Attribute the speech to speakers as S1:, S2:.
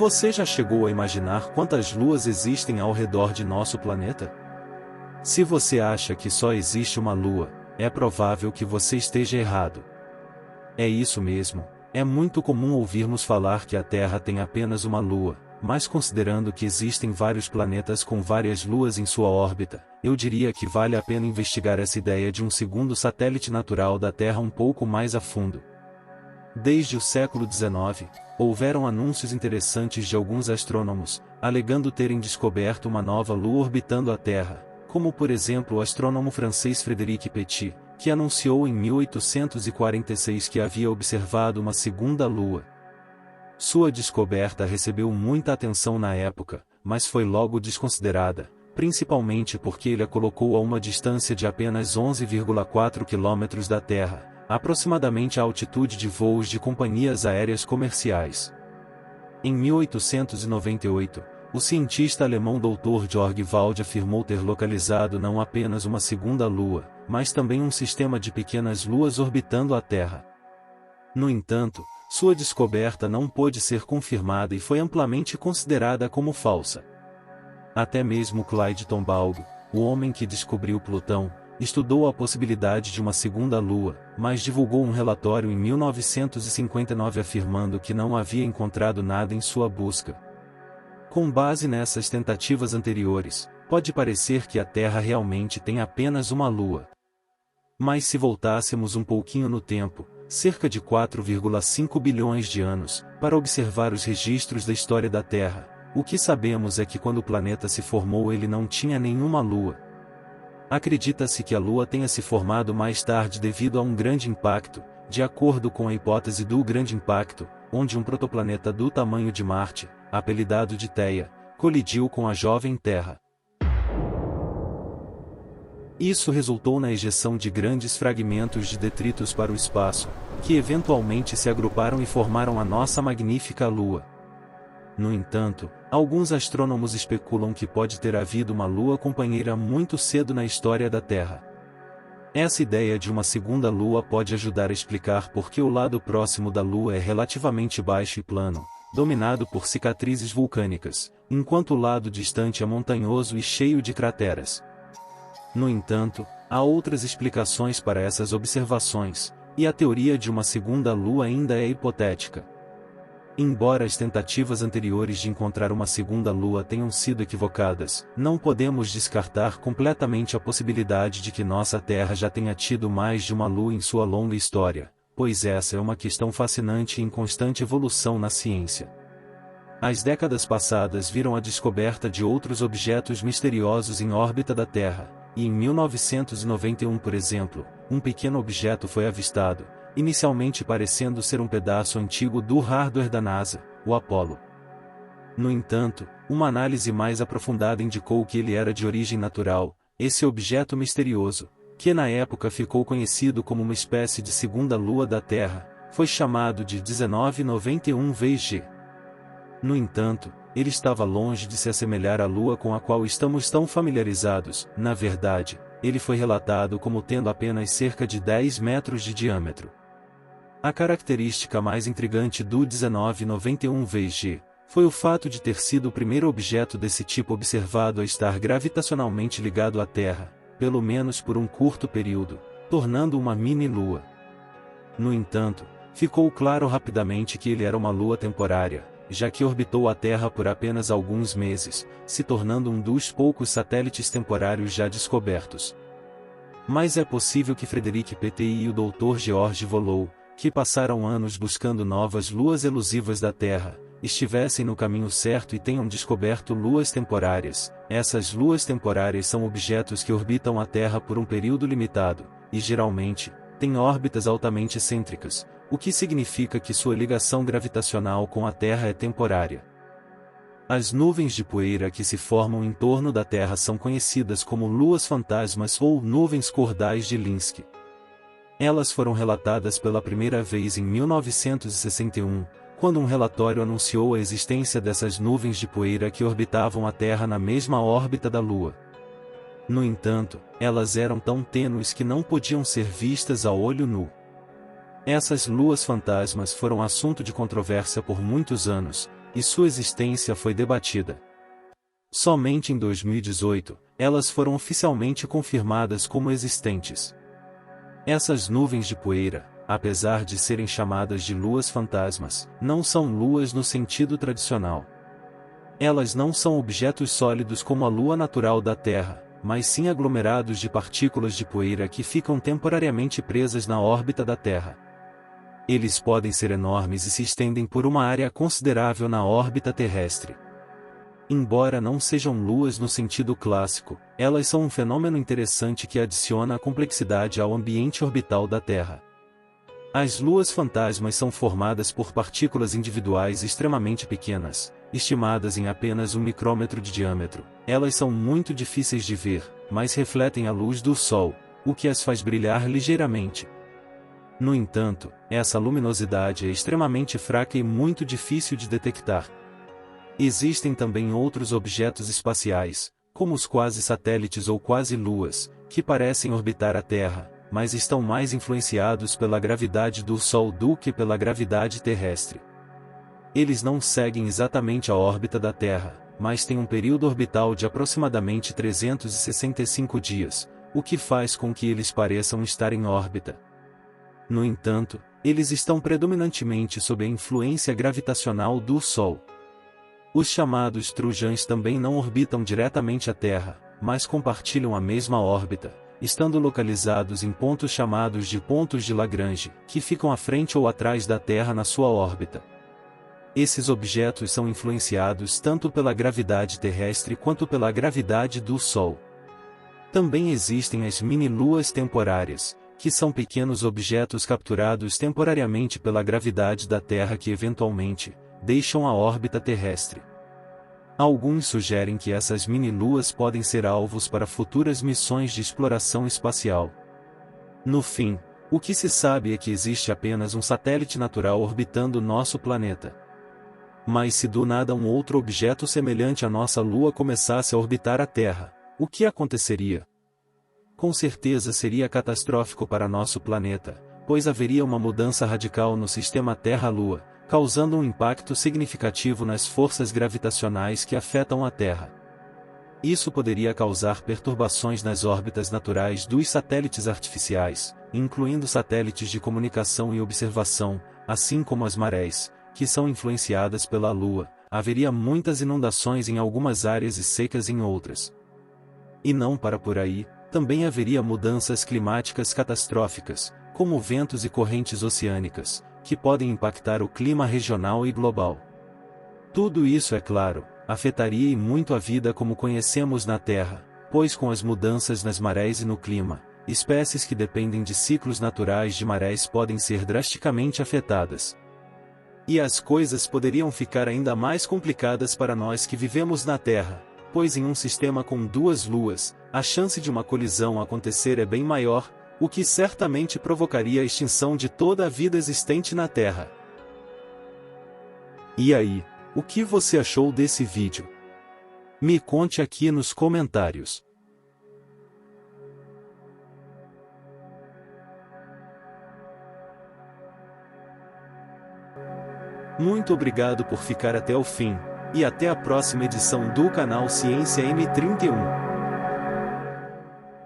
S1: Você já chegou a imaginar quantas luas existem ao redor de nosso planeta? Se você acha que só existe uma lua, é provável que você esteja errado. É isso mesmo, é muito comum ouvirmos falar que a Terra tem apenas uma lua, mas considerando que existem vários planetas com várias luas em sua órbita, eu diria que vale a pena investigar essa ideia de um segundo satélite natural da Terra um pouco mais a fundo. Desde o século XIX, houveram anúncios interessantes de alguns astrônomos, alegando terem descoberto uma nova lua orbitando a Terra, como por exemplo o astrônomo francês Frédéric Petit, que anunciou em 1846 que havia observado uma segunda lua. Sua descoberta recebeu muita atenção na época, mas foi logo desconsiderada, principalmente porque ele a colocou a uma distância de apenas 11,4 km da Terra, aproximadamente a altitude de voos de companhias aéreas comerciais. Em 1898, o cientista alemão Dr. Georg Wald afirmou ter localizado não apenas uma segunda lua, mas também um sistema de pequenas luas orbitando a Terra. No entanto, sua descoberta não pôde ser confirmada e foi amplamente considerada como falsa. Até mesmo Clyde Tombaugh, o homem que descobriu Plutão, estudou a possibilidade de uma segunda lua, mas divulgou um relatório em 1959 afirmando que não havia encontrado nada em sua busca. Com base nessas tentativas anteriores, pode parecer que a Terra realmente tem apenas uma lua. Mas se voltássemos um pouquinho no tempo, cerca de 4,5 bilhões de anos, para observar os registros da história da Terra, o que sabemos é que quando o planeta se formou ele não tinha nenhuma lua. Acredita-se que a Lua tenha se formado mais tarde devido a um grande impacto, de acordo com a hipótese do Grande Impacto, onde um protoplaneta do tamanho de Marte, apelidado de Theia, colidiu com a jovem Terra. Isso resultou na ejeção de grandes fragmentos de detritos para o espaço, que eventualmente se agruparam e formaram a nossa magnífica Lua. No entanto, alguns astrônomos especulam que pode ter havido uma lua companheira muito cedo na história da Terra. Essa ideia de uma segunda lua pode ajudar a explicar por que o lado próximo da Lua é relativamente baixo e plano, dominado por cicatrizes vulcânicas, enquanto o lado distante é montanhoso e cheio de crateras. No entanto, há outras explicações para essas observações, e a teoria de uma segunda lua ainda é hipotética. Embora as tentativas anteriores de encontrar uma segunda lua tenham sido equivocadas, não podemos descartar completamente a possibilidade de que nossa Terra já tenha tido mais de uma lua em sua longa história, pois essa é uma questão fascinante e em constante evolução na ciência. As décadas passadas viram a descoberta de outros objetos misteriosos em órbita da Terra, e em 1991, por exemplo, um pequeno objeto foi avistado, inicialmente parecendo ser um pedaço antigo do hardware da NASA, o Apollo. No entanto, uma análise mais aprofundada indicou que ele era de origem natural, esse objeto misterioso, que na época ficou conhecido como uma espécie de segunda lua da Terra, foi chamado de 1991 VG. No entanto, ele estava longe de se assemelhar à Lua com a qual estamos tão familiarizados. Na verdade, ele foi relatado como tendo apenas cerca de 10 metros de diâmetro. A característica mais intrigante do 1991 VG foi o fato de ter sido o primeiro objeto desse tipo observado a estar gravitacionalmente ligado à Terra, pelo menos por um curto período, tornando uma mini-lua. No entanto, ficou claro rapidamente que ele era uma lua temporária, já que orbitou a Terra por apenas alguns meses, se tornando um dos poucos satélites temporários já descobertos. Mas é possível que Frédéric Petit e o Dr. George Volou, que passaram anos buscando novas luas elusivas da Terra, estivessem no caminho certo e tenham descoberto luas temporárias. Essas luas temporárias são objetos que orbitam a Terra por um período limitado, e geralmente, têm órbitas altamente excêntricas, o que significa que sua ligação gravitacional com a Terra é temporária. As nuvens de poeira que se formam em torno da Terra são conhecidas como luas fantasmas ou nuvens cordais de Linsky. Elas foram relatadas pela primeira vez em 1961, quando um relatório anunciou a existência dessas nuvens de poeira que orbitavam a Terra na mesma órbita da Lua. No entanto, elas eram tão tênues que não podiam ser vistas a olho nu. Essas luas fantasmas foram assunto de controvérsia por muitos anos, e sua existência foi debatida. Somente em 2018, elas foram oficialmente confirmadas como existentes. Essas nuvens de poeira, apesar de serem chamadas de luas fantasmas, não são luas no sentido tradicional. Elas não são objetos sólidos como a lua natural da Terra, mas sim aglomerados de partículas de poeira que ficam temporariamente presas na órbita da Terra. Eles podem ser enormes e se estendem por uma área considerável na órbita terrestre. Embora não sejam luas no sentido clássico, elas são um fenômeno interessante que adiciona a complexidade ao ambiente orbital da Terra. As luas fantasmas são formadas por partículas individuais extremamente pequenas, estimadas em apenas 1 micrômetro de diâmetro. Elas são muito difíceis de ver, mas refletem a luz do Sol, o que as faz brilhar ligeiramente. No entanto, essa luminosidade é extremamente fraca e muito difícil de detectar. Existem também outros objetos espaciais, como os quasi-satélites ou quasi-luas, que parecem orbitar a Terra, mas estão mais influenciados pela gravidade do Sol do que pela gravidade terrestre. Eles não seguem exatamente a órbita da Terra, mas têm um período orbital de aproximadamente 365 dias, o que faz com que eles pareçam estar em órbita. No entanto, eles estão predominantemente sob a influência gravitacional do Sol. Os chamados trojans também não orbitam diretamente a Terra, mas compartilham a mesma órbita, estando localizados em pontos chamados de pontos de Lagrange, que ficam à frente ou atrás da Terra na sua órbita. Esses objetos são influenciados tanto pela gravidade terrestre quanto pela gravidade do Sol. Também existem as mini-luas temporárias, que são pequenos objetos capturados temporariamente pela gravidade da Terra que eventualmente deixam a órbita terrestre. Alguns sugerem que essas mini-luas podem ser alvos para futuras missões de exploração espacial. No fim, o que se sabe é que existe apenas um satélite natural orbitando nosso planeta. Mas se do nada um outro objeto semelhante à nossa Lua começasse a orbitar a Terra, o que aconteceria? Com certeza seria catastrófico para nosso planeta, pois haveria uma mudança radical no sistema Terra-Lua, causando um impacto significativo nas forças gravitacionais que afetam a Terra. Isso poderia causar perturbações nas órbitas naturais dos satélites artificiais, incluindo satélites de comunicação e observação, assim como as marés, que são influenciadas pela Lua. Haveria muitas inundações em algumas áreas e secas em outras. E não para por aí, também haveria mudanças climáticas catastróficas, como ventos e correntes oceânicas, que podem impactar o clima regional e global. Tudo isso, é claro, afetaria e muito a vida como conhecemos na Terra, pois com as mudanças nas marés e no clima, espécies que dependem de ciclos naturais de marés podem ser drasticamente afetadas. E as coisas poderiam ficar ainda mais complicadas para nós que vivemos na Terra, pois em um sistema com duas luas, a chance de uma colisão acontecer é bem maior, o que certamente provocaria a extinção de toda a vida existente na Terra. E aí, o que você achou desse vídeo? Me conte aqui nos comentários. Muito obrigado por ficar até o fim, e até a próxima edição do canal Ciência M31.